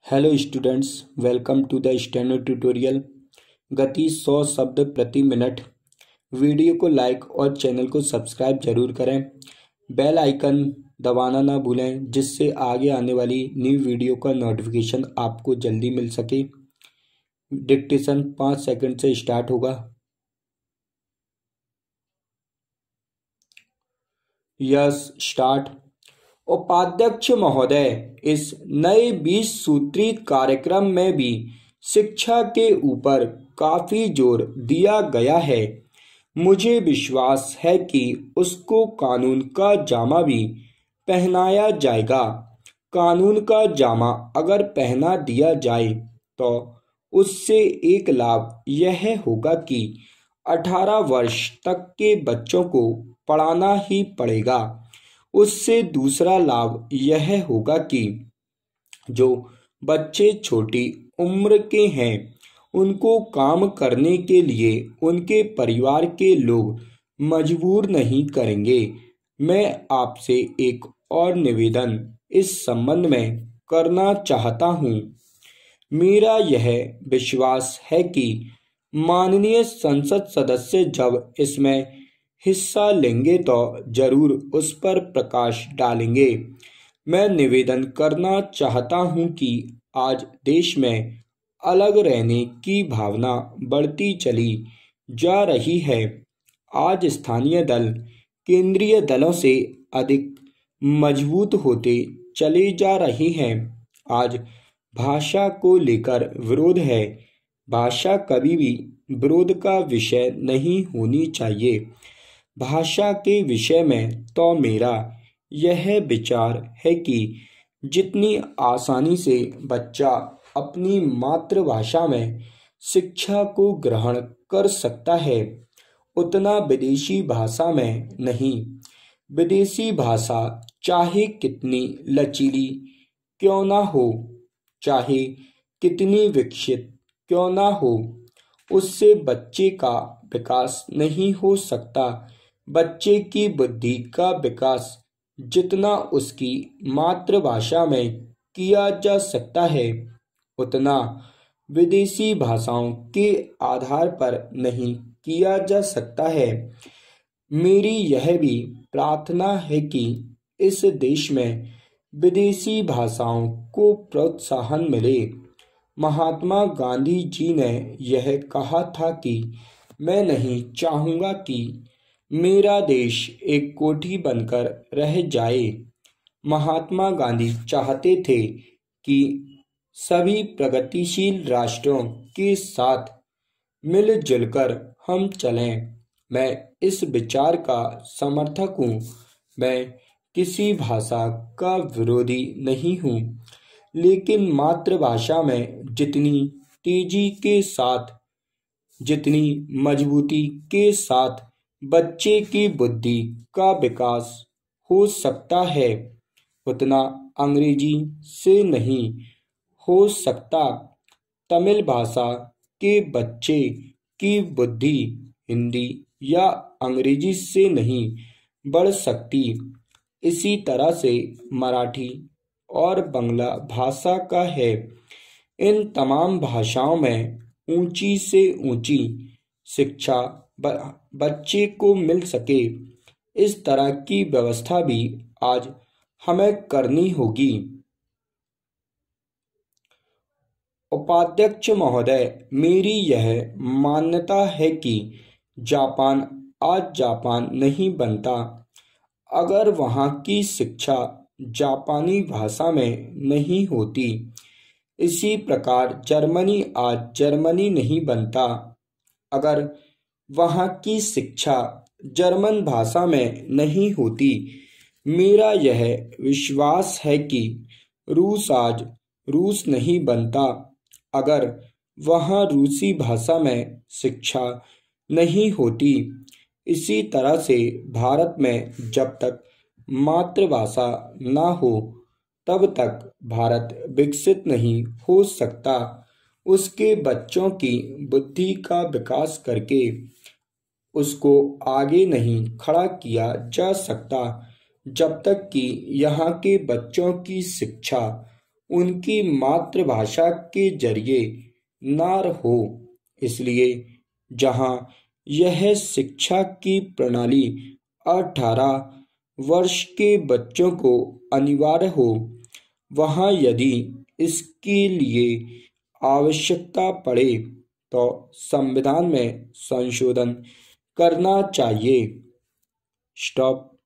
Hello students, welcome to the steno tutorial. गति 100 शब्द प्रति मिनट। वीडियो को लाइक और चैनल को सब्सक्राइब जरूर करें। बेल आइकन दबाना ना भूलें, जिससे आगे आने वाली न्यू वीडियो का नोटिफिकेशन आपको जल्दी मिल सके। डिक्टेशन 5 सेकंड से स्टार्ट होगा। Yes, start. उपाध्यक्ष महोदय, इस नए 20 सूत्री कार्यक्रम में भी शिक्षा के ऊपर काफी जोर दिया गया है। मुझे विश्वास है कि उसको कानून का जामा भी पहनाया जाएगा। कानून का जामा अगर पहना दिया जाए तो उससे एक लाभ यह होगा कि 18 वर्ष तक के बच्चों को पढ़ाना ही पड़ेगा। उससे दूसरा लाभ यह होगा कि जो बच्चे छोटी उम्र के हैं उनको काम करने के लिए उनके परिवार के लोग मजबूर नहीं करेंगे। मैं आपसे एक और निवेदन इस संबंध में करना चाहता हूँ। मेरा यह विश्वास है कि माननीय संसद सदस्य जब इसमें हिस्सा लेंगे तो जरूर उस पर प्रकाश डालेंगे। मैं निवेदन करना चाहता हूं कि आज देश में अलग रहने की भावना बढ़ती चली जा रही है। आज स्थानीय दल केंद्रीय दलों से अधिक मजबूत होते चले जा रहे हैं। आज भाषा को लेकर विरोध है। भाषा कभी भी विरोध का विषय नहीं होनी चाहिए। भाषा के विषय में तो मेरा यह विचार है कि जितनी आसानी से बच्चा अपनी मातृभाषा में शिक्षा को ग्रहण कर सकता है, उतना विदेशी भाषा में नहीं। विदेशी भाषा चाहे कितनी लचीली क्यों ना हो, चाहे कितनी विकसित क्यों ना हो, उससे बच्चे का विकास नहीं हो सकता। बच्चे की बुद्धि का विकास जितना उसकी मातृभाषा में किया जा सकता है, उतना विदेशी भाषाओं के आधार पर नहीं किया जा सकता है। मेरी यह भी प्रार्थना है कि इस देश में विदेशी भाषाओं को प्रोत्साहन मिले। महात्मा गांधी जी ने यह कहा था कि मैं नहीं चाहूँगा कि मेरा देश एक कोठी बनकर रह जाए। महात्मा गांधी चाहते थे कि सभी प्रगतिशील राष्ट्रों के साथ मिलजुल कर हम चलें। मैं इस विचार का समर्थक हूँ। मैं किसी भाषा का विरोधी नहीं हूँ, लेकिन मातृभाषा में जितनी तेजी के साथ, जितनी मजबूती के साथ बच्चे की बुद्धि का विकास हो सकता है, उतना अंग्रेजी से नहीं हो सकता। तमिल भाषा के बच्चे की बुद्धि हिंदी या अंग्रेजी से नहीं बढ़ सकती। इसी तरह से मराठी और बांग्ला भाषा का है। इन तमाम भाषाओं में ऊंची से ऊंची शिक्षा बच्चे को मिल सके, इस तरह की व्यवस्था भी आज हमें करनी होगी। उपाध्यक्ष महोदय, मेरी यह मान्यता है कि जापान आज जापान नहीं बनता अगर वहाँ की शिक्षा जापानी भाषा में नहीं होती। इसी प्रकार जर्मनी आज जर्मनी नहीं बनता अगर वहाँ की शिक्षा जर्मन भाषा में नहीं होती। मेरा यह विश्वास है कि रूस आज रूस नहीं बनता अगर वहाँ रूसी भाषा में शिक्षा नहीं होती। इसी तरह से भारत में जब तक मातृभाषा ना हो तब तक भारत विकसित नहीं हो सकता। उसके बच्चों की बुद्धि का विकास करके उसको आगे नहीं खड़ा किया जा सकता जब तक कि यहाँ के बच्चों की शिक्षा उनकी मातृभाषा के जरिए न हो। इसलिए जहां यह शिक्षा की प्रणाली 18 वर्ष के बच्चों को अनिवार्य हो, वहां यदि इसके लिए आवश्यकता पड़े तो संविधान में संशोधन करना चाहिए। स्टॉप।